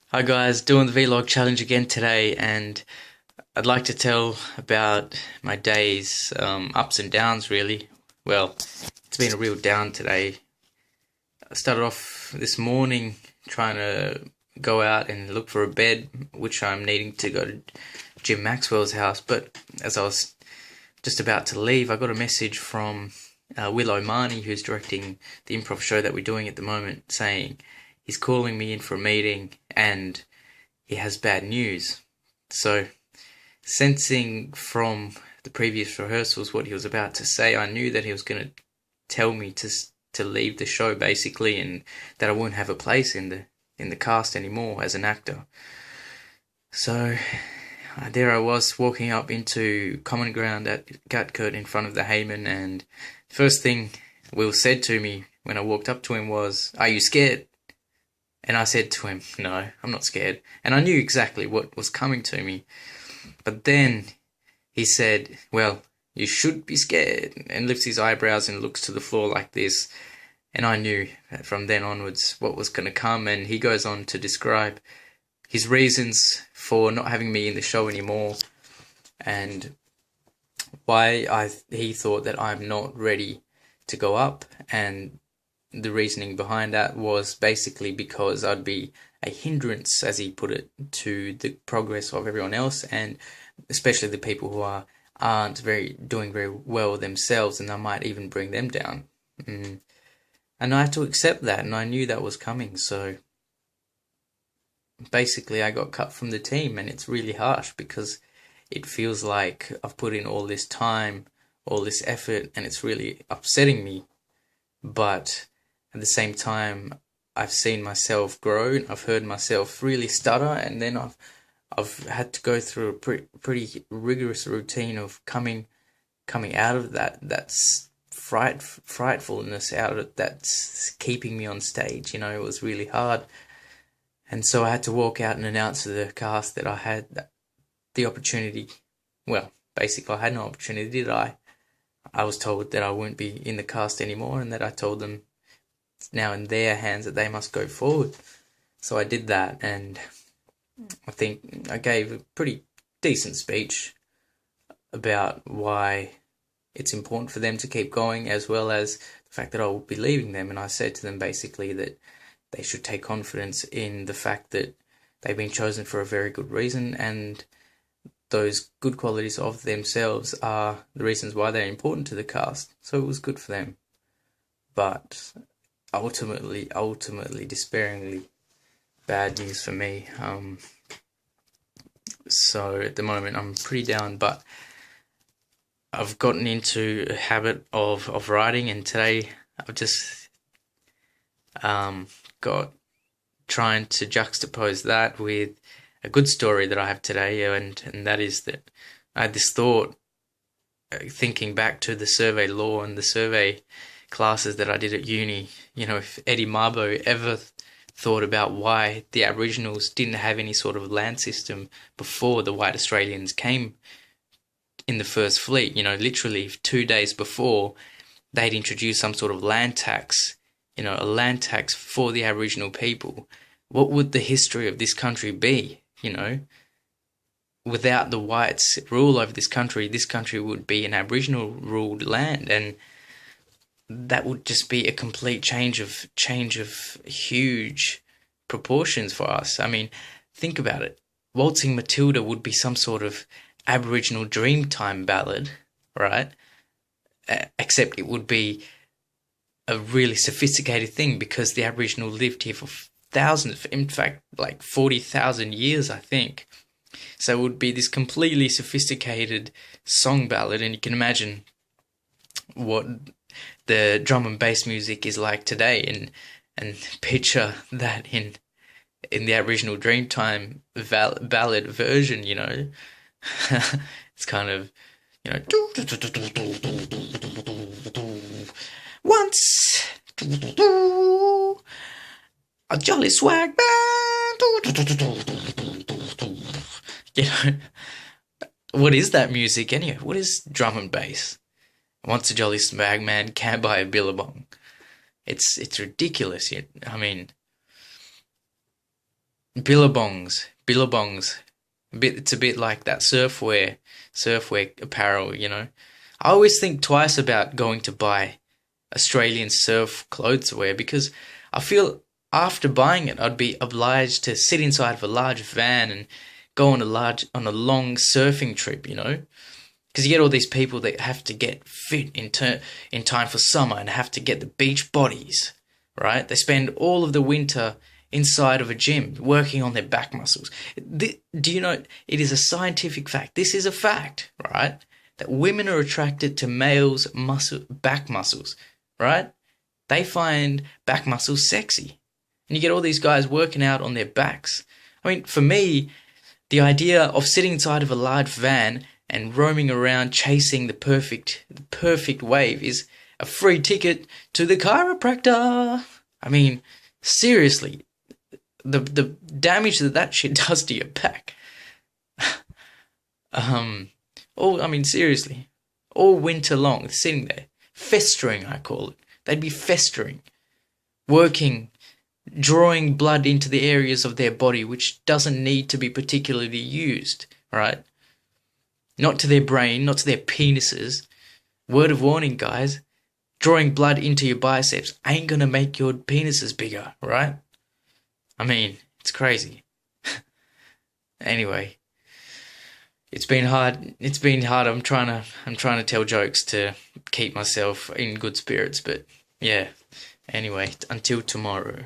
Hi guys, doing the vlog challenge again today, and I'd like to tell about my days, ups and downs really. Well, it's been a real down today. I started off this morning trying to go out and look for a bed, which I'm needing to go to Jim Maxwell's house, but as I was just about to leave, I got a message from Will O'Mahony, who's directing the improv show that we're doing at the moment, saying he's calling me in for a meeting and he has bad news. So, sensing from the previous rehearsals what he was about to say, I knew that he was going to tell me to leave the show basically, and that I wouldn't have a place in the cast anymore as an actor. So there I was walking up into Common Ground at Gatcourt in front of the Hayman, and the first thing Will said to me when I walked up to him was, "Are you scared?" And I said to him, "No, I'm not scared." And I knew exactly what was coming to me. But then he said, "Well, you should be scared," and lifts his eyebrows and looks to the floor like this. And I knew from then onwards what was going to come. And he goes on to describe his reasons for not having me in the show anymore, and why he thought that I'm not ready to go up. And the reasoning behind that was basically because I'd be a hindrance, as he put it, to the progress of everyone else, and especially the people who aren't doing very well themselves, and I might even bring them down. And I had to accept that, and I knew that was coming. So basically, I got cut from the team, and it's really harsh because it feels like I've put in all this time, all this effort, and it's really upsetting me. But at the same time, I've seen myself grow, and I've heard myself really stutter, and then I've had to go through a pretty rigorous routine of coming out of that's frightfulness, out of it that's keeping me on stage. It was really hard, and so I had to walk out and announce to the cast that I had the opportunity. Well, basically, I had no opportunity, did I? I was told that I wouldn't be in the cast anymore, and that I told them it's now in their hands that they must go forward. So I did that, and I think I gave a pretty decent speech about why it's important for them to keep going, as well as the fact that I will be leaving them. And I said to them basically that they should take confidence in the fact that they've been chosen for a very good reason, and those good qualities of themselves are the reasons why they're important to the cast. So it was good for them. But ultimately, despairingly, bad news for me. So at the moment I'm pretty down, but I've gotten into a habit of writing, and today I've just got trying to juxtapose that with a good story that I have today, and that is that I had this thought, thinking back to the survey law and the survey classes that I did at uni. If Eddie Mabo ever thought about why the Aboriginals didn't have any sort of land system before the white Australians came in the first fleet, literally 2 days before, they'd introduced some sort of land tax, a land tax for the Aboriginal people. What would the history of this country be? Without the whites' rule over this country would be an Aboriginal ruled land, and that would just be a complete change of huge proportions for us. I mean, think about it. Waltzing Matilda would be some sort of Aboriginal Dreamtime ballad, right? Except it would be a really sophisticated thing, because the Aboriginal lived here for thousands, in fact, like 40,000 years, I think. So it would be this completely sophisticated song ballad, and you can imagine what the drum and bass music is like today, and picture that in the Aboriginal Dreamtime ballad version. It's kind of, once a jolly swag band. What is that music anyway? What is drum and bass? Once a jolly swag man can't buy a billabong. It's ridiculous. I mean, Billabongs. It's a bit like that surfwear apparel, you know. I always think twice about going to buy Australian surf clothes to wear because I feel after buying it, I'd be obliged to sit inside of a large van and go on a long surfing trip, you know. Because you get all these people that have to get fit in time for summer and have to get the beach bodies, right? They spend all of the winter inside of a gym working on their back muscles. Do you know, it is a scientific fact. This is a fact, right? That women are attracted to males' back muscles, right? They find back muscles sexy. And you get all these guys working out on their backs. I mean, for me, the idea of sitting inside of a large van and roaming around chasing the perfect wave is a free ticket to the chiropractor. I mean, seriously, the damage that shit does to your back. Seriously, all winter long, sitting there, festering, I call it. They'd be festering, working, drawing blood into the areas of their body which doesn't need to be particularly used, right? Not to their brain, not to their penises. Word of warning, guys. Drawing blood into your biceps ain't gonna make your penises bigger, right? I mean, it's crazy. Anyway, it's been hard. It's been hard. I'm trying to tell jokes to keep myself in good spirits, but yeah. Anyway, until tomorrow.